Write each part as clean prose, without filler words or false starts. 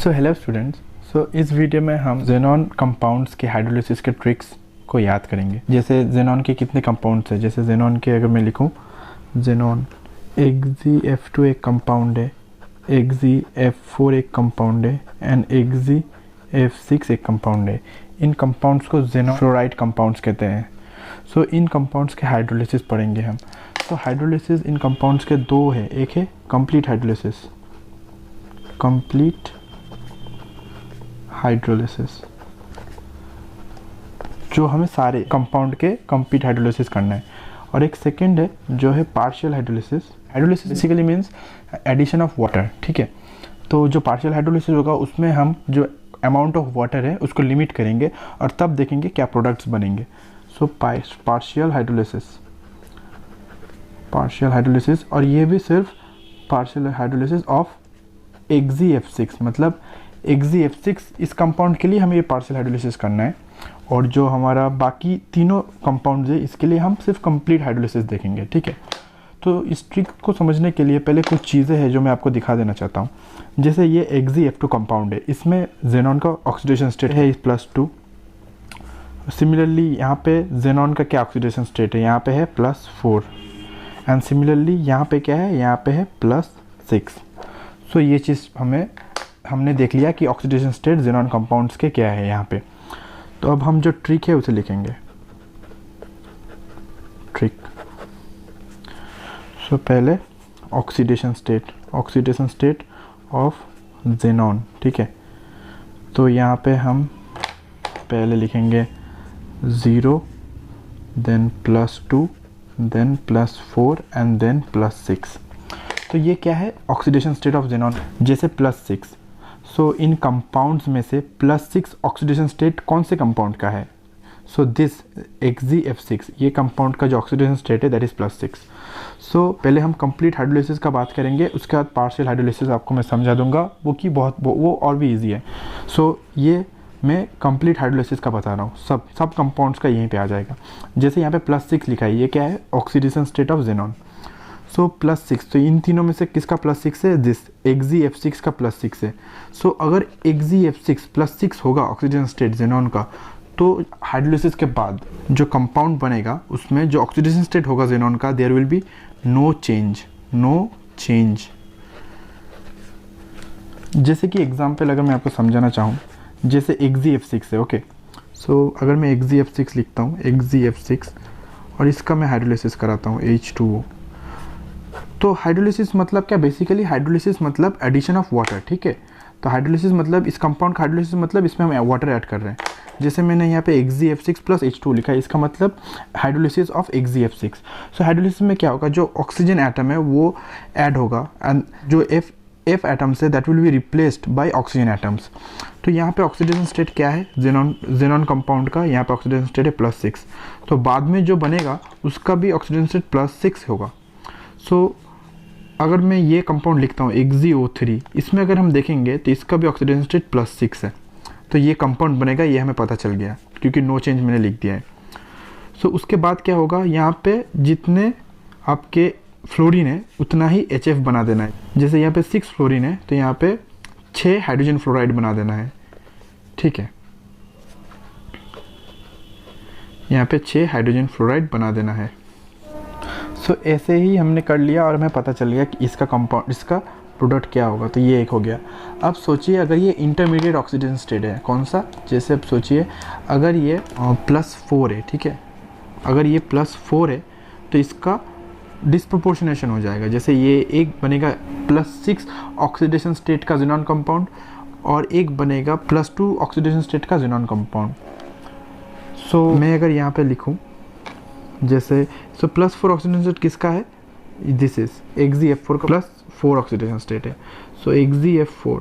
So hello students, इस video में हम ज़ेनॉन कंपाउंड्स के हाइड्रोलिसिस के ट्रिक्स को याद करेंगे। जैसे ज़ेनॉन के कितने कंपाउंड्स हैं, जैसे ज़ेनॉन के अगर मैं लिखूं ज़ेनॉन XeF2 एक कंपाउंड है, XeF4 एक कंपाउंड है एंड XeF6 एक कंपाउंड है। इन कंपाउंड्स को ज़ेनॉन फ्लोराइड कंपाउंड्स कहते हैं। इन कंपाउंड्स के हाइड्रोलिसिस पढ़ेंगे हम। हाइड्रोलिसिस इन कंपाउंड्स के दो है, एक है कंप्लीट हाइड्रोलिसिस जो हमें सारे कंपाउंड के कंप्लीट हाइड्रोलिसिस करना है, और एक सेकेंड है जो है partial hydrolysis. Hydrolysis basically means addition of water, ठीक है। तो जो पार्शियल हाइड्रोलिसिस होगा उसमें हम जो अमाउंट ऑफ वाटर है उसको लिमिट करेंगे और तब देखेंगे क्या प्रोडक्ट्स बनेंगे। पार्शियल हाइड्रोलिसिस, और ये भी सिर्फ पार्शियल हाइड्रोलिसिस ऑफ XeF6, मतलब XeF6 इस कंपाउंड के लिए हमें ये पार्शियल हाइड्रोलिसिस करना है, और जो हमारा बाकी तीनों कंपाउंड्स है इसके लिए हम सिर्फ कंप्लीट हाइड्रोलिसिस देखेंगे, ठीक है। तो इस ट्रिक को समझने के लिए पहले कुछ चीज़ें हैं जो मैं आपको दिखा देना चाहता हूँ। जैसे ये XeF2 कंपाउंड है, इसमें ज़ेनॉन का ऑक्सीडेशन स्टेट है +2। सिमिलरली यहाँ पे ज़ेनॉन का क्या ऑक्सीडेशन स्टेट है, यहाँ पे है +4, एंड सिमिलरली यहाँ पे क्या है, यहाँ पे है +6। ये चीज़ हमने देख लिया कि ऑक्सीडेशन स्टेट ज़ेनॉन कंपाउंड्स के क्या है यहाँ पे। तो अब हम जो ट्रिक है उसे लिखेंगे, ट्रिक। पहले ऑक्सीडेशन स्टेट ऑफ ज़ेनॉन, ठीक है। तो यहाँ पे हम पहले लिखेंगे 0, देन +2, देन +4 एंड देन +6। तो ये क्या है, ऑक्सीडेशन स्टेट ऑफ ज़ेनॉन, जैसे +6। इन कंपाउंड्स में से +6 ऑक्सीडेशन स्टेट कौन से कंपाउंड का है? दिस XeF6, ये कंपाउंड का जो ऑक्सीडेशन स्टेट है दैट इज़ +6। पहले हम कंप्लीट हाइड्रोलिसिस का बात करेंगे, उसके बाद पार्शियल हाइड्रोलिसिस आपको मैं समझा दूंगा, वो और भी ईजी है। ये मैं कंप्लीट हाइड्रोलिसिस का बता रहा हूँ, सब कंपाउंड्स का यहीं पे आ जाएगा। जैसे यहाँ पे +6 लिखा है, ये क्या है, ऑक्सीडेशन स्टेट ऑफ ज़ेनॉन। +6, तो इन तीनों में से किसका +6 है, दिस XeF6 का +6 है। अगर XeF6 +6 होगा ऑक्सीजन स्टेट ज़ेनॉन का, तो हाइड्रोलिसिस के बाद जो कंपाउंड बनेगा उसमें जो ऑक्सीडेशन स्टेट होगा ज़ेनॉन का, there will be no change. जैसे कि एग्जांपल अगर मैं आपको समझाना चाहूँ, जैसे XeF6 है, ओके। अगर मैं XeF6 लिखता हूँ, XeF6, और इसका मैं हाइड्रोलिसिस कराता हूँ H2O। तो हाइड्रोलिसिस मतलब क्या, बेसिकली हाइड्रोलिसिस मतलब एडिशन ऑफ वाटर, ठीक है। तो हाइड्रोलिसिस मतलब इस कंपाउंड का हाइड्रोलिसिस मतलब इसमें हम वाटर ऐड कर रहे हैं। जैसे मैंने यहाँ पे XeF6 + H2 लिखा है, इसका मतलब हाइड्रोलिसिस ऑफ XeF6। हाइड्रोलिसिस में क्या होगा, जो ऑक्सीजन एटम है वो ऐड होगा, एंड जो F एटम्स है that will be replaced by oxygen atoms. तो यहाँ पे ऑक्सीडेशन स्टेट क्या है, ज़ेनॉन कंपाउंड का, यहाँ पे ऑक्सीडेशन स्टेट है +6। तो बाद में जो बनेगा उसका भी ऑक्सीडेशन स्टेट +6 होगा। अगर मैं ये कंपाउंड लिखता हूँ XeO3, इसमें अगर हम देखेंगे तो इसका भी ऑक्सीडेशन स्टेट +6 है। तो ये कंपाउंड बनेगा, ये हमें पता चल गया क्योंकि नो चेंज मैंने लिख दिया है। उसके बाद क्या होगा, यहाँ पे जितने आपके फ्लोरीन है उतना ही HF बना देना है। जैसे यहाँ पे 6 फ्लोरीन है तो यहाँ पे 6 हाइड्रोजन फ्लोराइड बना देना है, ठीक है। यहाँ पे 6 हाइड्रोजन फ्लोराइड बना देना है। ऐसे ही हमने कर लिया और हमें पता चल गया कि इसका प्रोडक्ट क्या होगा। तो ये एक हो गया। अब सोचिए अगर ये इंटरमीडिएट ऑक्सीडेशन स्टेट है, कौन सा, जैसे अब सोचिए अगर ये +4 है, ठीक है। अगर ये +4 है तो इसका डिस्प्रोपोर्शनेशन हो जाएगा। जैसे ये एक बनेगा +6 ऑक्सीडेशन स्टेट का ज़ेनॉन कंपाउंड और एक बनेगा +2 ऑक्सीडेशन स्टेट का ज़ेनॉन कंपाउंड। मैं अगर यहाँ पे लिखूँ जैसे +4 ऑक्सीडेशन स्टेट किसका है, दिस इज XeF4 का +4 ऑक्सीडेशन स्टेट है। XeF4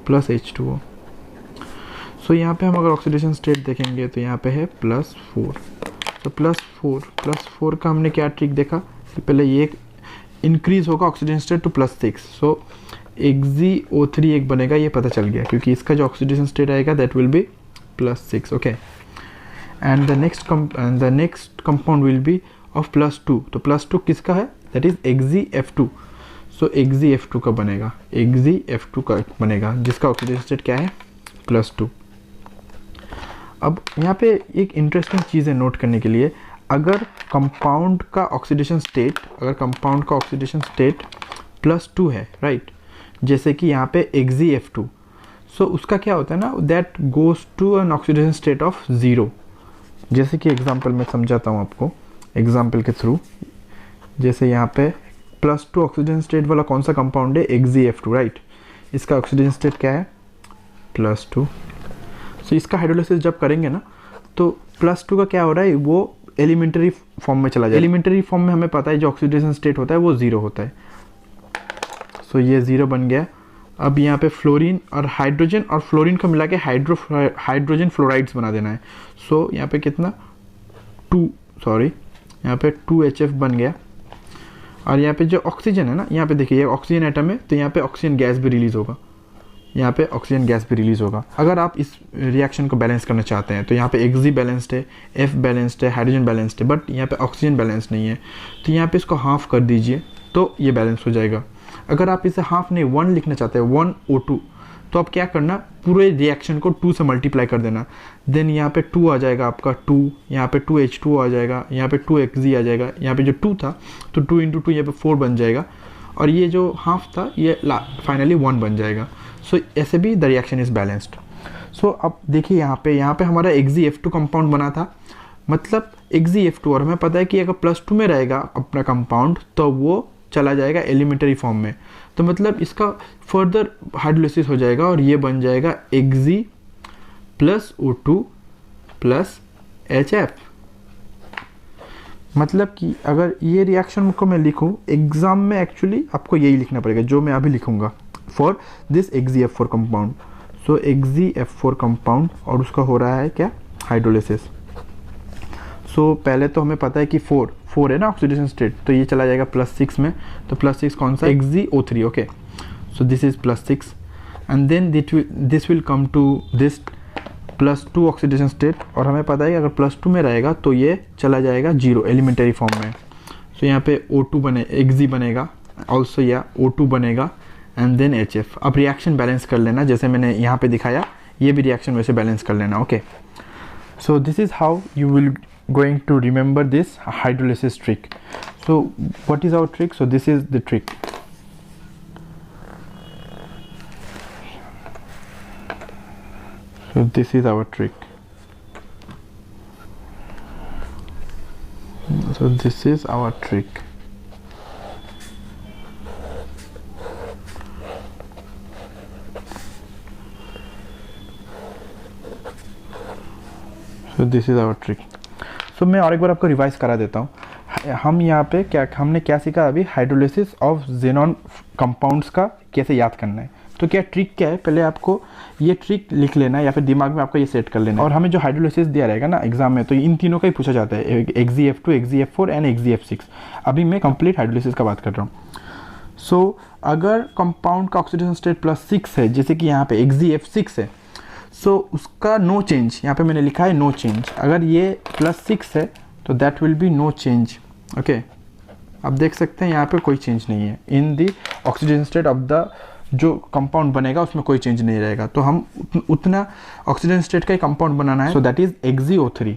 + H2O। यहाँ पे हम अगर ऑक्सीडेशन स्टेट देखेंगे तो यहाँ पे है +4। +4 का हमने क्या ट्रिक देखा कि पहले ये इंक्रीज होगा ऑक्सीडेशन स्टेट टू +6। XeO3 एक बनेगा, ये पता चल गया क्योंकि इसका जो ऑक्सीडेशन स्टेट आएगा that will B +6, okay. And the next compound will be of +2। तो +2 किसका है, that is XeF2। So Ag(F2) का बनेगा, Ag(F2) का बनेगा जिसका ऑक्सीडेशन स्टेट क्या है +2। अब यहाँ पे एक इंटरेस्टिंग चीज़ है नोट करने के लिए, अगर कंपाउंड का ऑक्सीडेशन स्टेट +2 है, राइट, जैसे कि यहाँ पे Ag(F2), सो उसका क्या होता है ना, that goes to an oxidation state of 0। जैसे कि एग्जांपल मैं समझाता हूँ आपको एग्जांपल के थ्रू। जैसे यहाँ पे +2 ऑक्सीडेशन स्टेट वाला कौन सा कंपाउंड है, Ag(F2), राइट, इसका ऑक्सीडेशन स्टेट क्या है +2। सो इसका हाइड्रोलिसिस जब करेंगे ना तो +2 का क्या हो रहा है, वो एलिमेंट्री फॉर्म में चला जाए। एलिमेंट्री फॉर्म में हमें पता है जो ऑक्सीडेशन स्टेट होता है वो 0 होता है। सो ये 0 बन गया। अब यहाँ पे फ्लोरीन और हाइड्रोजन और फ्लोरीन को मिला के हाइड्रोजन फ्लोराइड्स बना देना है। सो यहाँ पे कितना यहाँ पे 2HF बन गया। और यहाँ पे जो ऑक्सीजन है ना, यहाँ पे देखिए ये ऑक्सीजन एटम है, तो यहाँ पे ऑक्सीजन गैस भी रिलीज होगा, यहाँ पे ऑक्सीजन गैस भी रिलीज होगा। अगर आप इस रिएक्शन को बैलेंस करना चाहते हैं तो यहाँ पे Ag बैलेंस्ड है, F बैलेंस्ड है, हाइड्रोजन बैलेंस्ड है, बट यहाँ पे ऑक्सीजन बैलेंस नहीं है, तो यहाँ पे इसको हाफ कर दीजिए तो ये बैलेंस हो जाएगा। अगर आप इसे हाफ नहीं 1 लिखना चाहते हैं, 1O2, तो आप क्या करना, पूरे रिएक्शन को 2 से मल्टीप्लाई कर देना। देन यहाँ पे 2 आ जाएगा आपका 2, यहाँ पे 2H2 आ जाएगा, यहाँ पे 2Xg आ जाएगा, यहाँ पे जो 2 था तो 2 × 2 यहाँ पे 4 बन जाएगा, और ये जो हाफ था ये फाइनली 1 बन जाएगा। सो ऐसे भी द रिएक्शन इज बैलेंस्ड। सो अब देखिए यहाँ पे हमारा Ag(F2) कंपाउंड बना था, मतलब Ag(F2), और हमें पता है कि अगर +2 में रहेगा अपना कंपाउंड तो वो चला जाएगा एलिमेंटरी फॉर्म में, तो मतलब इसका फर्दर हाइड्रोलिसिस हो जाएगा और ये बन जाएगा Ag + O2 + HF। मतलब कि अगर ये रिएक्शन को मैं लिखूं एग्जाम में, एक्चुअली आपको यही लिखना पड़ेगा जो मैं अभी लिखूंगा for this Ag(F4) compound. So Ag(F4) compound और उसका हो रहा है क्या, हाइड्रोलिसिस। सो पहले तो हमें पता है कि 4 है ना ऑक्सीडेशन स्टेट, तो ये चला जाएगा +6 में, तो +6 कौन सा, AgO3, okay. So this is +6 and then this will come to this +2 oxidation state, और हमें पता है कि अगर +2 में रहेगा तो ये चला जाएगा 0 एलिमेंटरी फॉर्म में। सो यहाँ पे O2 Ag बनेगा ऑल्सो, या O2 बनेगा एंड देन HF। अब रिएक्शन बैलेंस कर लेना, जैसे मैंने यहाँ पे दिखाया ये भी रिएक्शन वैसे बैलेंस कर लेना, okay. So this is how you will going to remember this hydrolysis trick. So what is our trick? So this is the trick. So this is our trick. So this is our trick. So this is our trick. तो मैं और एक बार आपको revise करा देता हूँ। हम यहाँ पे हमने क्या सीखा अभी, हाइड्रोलिसिस ऑफ ज़ेनॉन कंपाउंड्स का कैसे याद करना है। तो क्या ट्रिक क्या है, पहले आपको ये ट्रिक लिख लेना है या फिर दिमाग में आपका ये सेट कर लेना है। और हमें जो हाइड्रोलिसिस दिया रहेगा ना एग्जाम में, तो इन तीनों का ही पूछा जाता है, Ag(F2), Ag(F4) एंड Ag(F6). अभी मैं कंप्लीट हाइड्रोलिसिस का बात कर रहा हूँ। सो अगर कंपाउंड का ऑक्सीडेशन स्टेट +6 है, जैसे कि यहाँ पे Ag(F6) है, सो उसका नो चेंज, यहाँ पे मैंने लिखा है नो चेंज। अगर ये +6 है तो that will be no change, okay. आप देख सकते हैं यहाँ पे कोई चेंज नहीं है in the oxygen state of the जो कंपाउंड बनेगा उसमें कोई चेंज नहीं रहेगा। तो हम उतना ऑक्सीजन स्टेट का ही कंपाउंड बनाना है। So that is AgO3।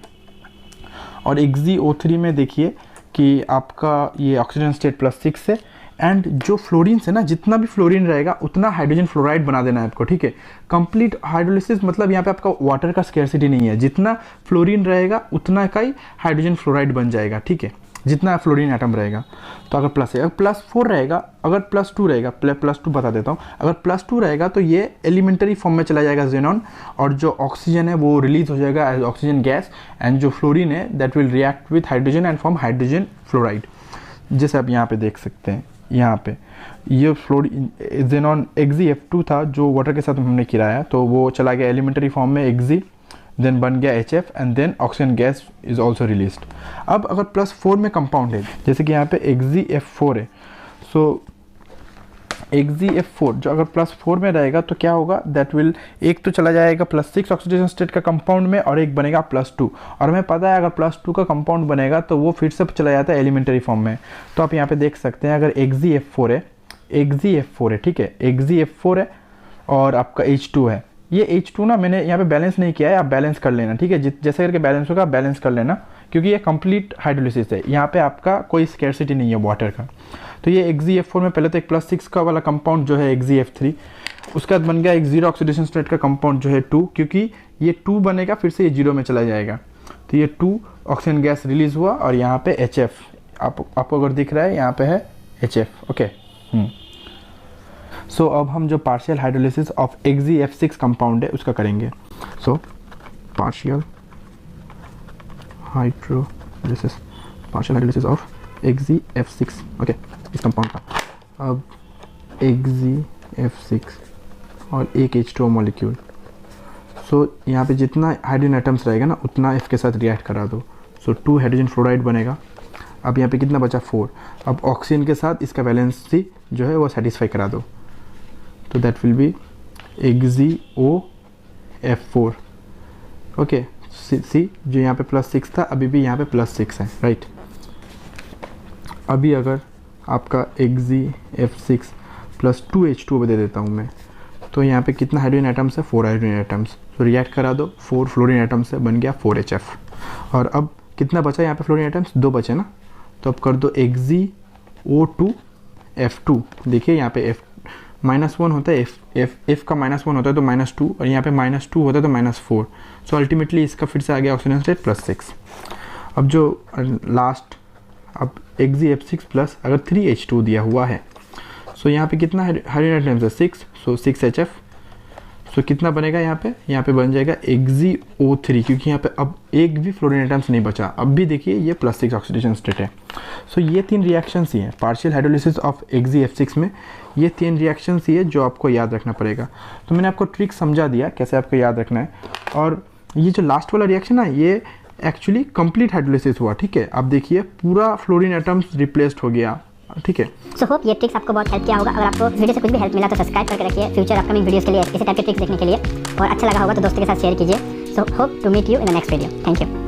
और AgO3 में देखिए कि आपका ये ऑक्सीजन स्टेट +6 है, एंड जो फ्लोरीन है ना, जितना भी फ्लोरीन रहेगा उतना हाइड्रोजन फ्लोराइड बना देना है आपको, ठीक है। कंप्लीट हाइड्रोलिसिस मतलब यहाँ पे आपका वाटर का स्कैरसिटी नहीं है, जितना फ्लोरीन रहेगा उतना का ही हाइड्रोजन फ्लोराइड बन जाएगा, ठीक है, जितना फ्लोरीन एटम रहेगा। तो अगर प्लस है, अगर +4 रहेगा, अगर +2 रहेगा, +2 बता देता हूँ, अगर +2 रहेगा तो ये एलिमेंटरी फॉर्म में चला जाएगा ज़ेनॉन, और जो ऑक्सीजन है वो रिलीज हो जाएगा एज ऑक्सीजन गैस, एंड जो फ्लोरीन है that will react with hydrogen and form hydrogen fluoride. जैसे आप यहाँ पे देख सकते हैं, यहाँ पे ये ज़ेनॉन Ag(F2) था जो वाटर के साथ हमने गिराया, तो वो चला गया एलिमेंटरी फॉर्म में Ag, देन बन गया HF, and then oxygen gas is also released. अब अगर +4 में कंपाउंड है, जैसे कि यहाँ पे Ag(F4) है, सो Ag(F4) जो अगर +4 में रहेगा तो क्या होगा, दैट विल, एक तो चला जाएगा +6 ऑक्सीडेशन स्टेट का कंपाउंड में, और एक बनेगा +2। और हमें पता है अगर +2 का कंपाउंड बनेगा तो वो फिर से चला जाता है एलिमेंटरी फॉर्म में। तो आप यहाँ पे देख सकते हैं अगर Ag(F4) है, Xgf4 है, ठीक है, Xgf4 है और आपका H2 है। ये H2 ना मैंने यहाँ पे बैलेंस नहीं किया है, आप बैलेंस कर लेना, ठीक है, जैसे करके बैलेंस होगा आप बैलेंस कर लेना, क्योंकि ये कंप्लीट हाइड्रोलिसिस है, यहाँ पे आपका कोई स्कैरसिटी नहीं है वाटर का। तो ये Xgf4 में पहले तो एक +6 का वाला कंपाउंड जो है Xgf3, उसके बाद बन गया एक 0 ऑक्सीडेशन स्टेट का कंपाउंड जो है 2, क्योंकि ये 2 बनेगा फिर से ये 0 में चला जाएगा, तो ये 2 ऑक्सीजन गैस रिलीज हुआ और यहाँ पे HF आपको अगर दिख रहा है यहाँ पे है HF, ओके। सो अब हम जो partial hydrolysis of Xgf6 compound है उसका करेंगे। So partial hydrolysis of Xgf6, okay, इस कंपाउंड का। अब Xgf6 और एक H2O मॉलिक्यूल, सो यहाँ पे जितना हाइड्रोजन एटम्स रहेगा ना उतना F के साथ रिएक्ट करा दो, सो 2 हाइड्रोजन फ्लोराइड बनेगा। अब यहाँ पे कितना बचा 4, अब ऑक्सीजन के साथ इसका वैलेंसी जो है वो सेटिस्फाई करा दो, तो that will be XgOF4, okay. See जो यहाँ पे +6 था अभी भी यहाँ पे +6 है, राइट। अभी अगर आपका Xgf6 + 2H2O दे देता हूँ मैं, तो यहाँ पे कितना हाइड्रोजन एटम्स है, 4 हाइड्रोजन एटम्स, तो रिएक्ट करा दो, 4 फ्लोरीन एटम्स है, बन गया 4HF। और अब कितना बचा यहाँ पे फ्लोरीन एटम्स, 2 बचे ना, तो अब कर दो XgO2F2, देखिए यहाँ पे -1 होता है, F का -1 होता है तो -2, और यहाँ पे -2 होता है तो -4, सो अल्टीमेटली इसका फिर से आ गया ऑक्सीजन स्टेट +6। अब जो लास्ट, अब Xgf6 प्लस अगर 3H2 दिया हुआ है, सो यहाँ पे कितना हाइड्रोजन एटम्स है, 6, सो 6HF, सो कितना बनेगा यहाँ पे बन जाएगा XgO3, क्योंकि यहाँ पे अब एक भी फ्लोरीन एटम्स नहीं बचा, अब भी देखिए ये +6 ऑक्सीडेशन स्टेट है। सो ये 3 रिएक्शंस ही हैं पार्शियल हाइड्रोलिसिस ऑफ Xgf6 में, ये 3 रिएक्शंस ही है जो आपको याद रखना पड़ेगा। तो मैंने आपको ट्रिक समझा दिया कैसे आपको याद रखना है, और ये जो लास्ट वाला रिएक्शन है ये एक्चुअली कंप्लीट हाइड्रोलिसिस हुआ, ठीक है। अब देखिए पूरा फ्लोरीन एटम्स रिप्लेस्ड हो गया, ठीक है। सो होप ये ट्रिक्स आपको बहुत हेल्प किया होगा। अगर आपको वीडियो से कुछ भी हेल्प मिला तो सब्सक्राइब करके रखिए फ्यूचर अपकमिंग वीडियोस के लिए इसी टाइप के ट्रिक्स देखने के लिए, और अच्छा लगा होगा तो दोस्तों के साथ शेयर कीजिए। So hope to meet you in the next video. Thank you.